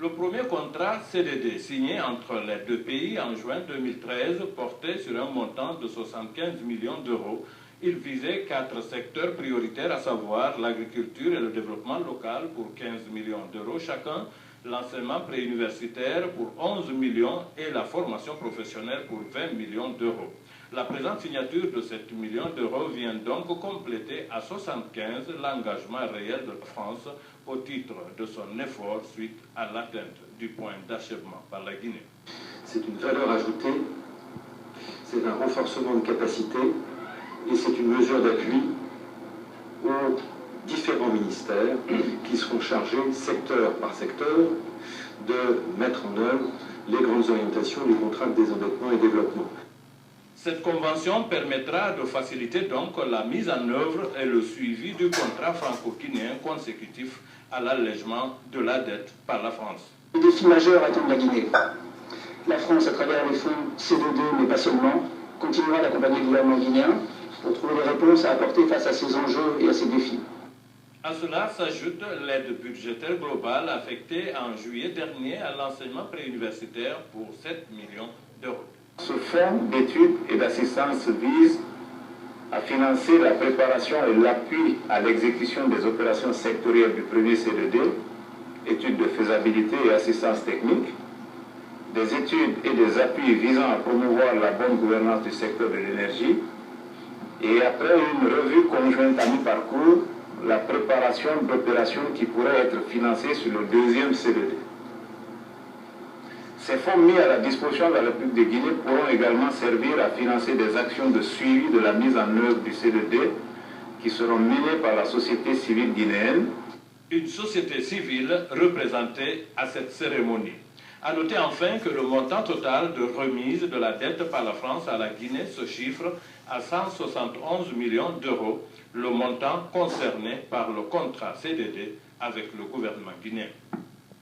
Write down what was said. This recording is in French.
Le premier contrat CDD signé entre les deux pays en juin 2013 portait sur un montant de 75 millions d'euros. Il visait 4 secteurs prioritaires, à savoir l'agriculture et le développement local pour 15 millions d'euros chacun, l'enseignement préuniversitaire pour 11 millions et la formation professionnelle pour 20 millions d'euros. La présente signature de 7 millions d'euros vient donc compléter à 75 l'engagement réel de la France au titre de son effort suite à l'atteinte du point d'achèvement par la Guinée. C'est une valeur ajoutée, c'est un renforcement de capacité et c'est une mesure d'appui aux différents ministères qui seront chargés, secteur par secteur, de mettre en œuvre les grandes orientations du contrat de désendettement et développement. Cette convention permettra de faciliter donc la mise en œuvre et le suivi du contrat franco-guinéen consécutif à l'allègement de la dette par la France. Les défis majeurs attendent la Guinée. La France, à travers les fonds CDD, mais pas seulement, continuera d'accompagner le gouvernement guinéen pour trouver des réponses à apporter face à ces enjeux et à ces défis. À cela s'ajoute l'aide budgétaire globale affectée en juillet dernier à l'enseignement préuniversitaire pour 7 millions d'euros. Ce fonds d'études et d'assistance vise à financer la préparation et l'appui à l'exécution des opérations sectorielles du premier CDD, études de faisabilité et assistance technique, des études et des appuis visant à promouvoir la bonne gouvernance du secteur de l'énergie, et après une revue conjointe à mi-parcours, la préparation d'opérations qui pourraient être financées sur le deuxième CDD. Ces fonds mis à la disposition de la République de Guinée pourront également servir à financer des actions de suivi de la mise en œuvre du CDD qui seront menées par la société civile guinéenne. Une société civile représentée à cette cérémonie. À noter enfin que le montant total de remise de la dette par la France à la Guinée se chiffre à 171 millions d'euros, le montant concerné par le contrat CDD avec le gouvernement guinéen.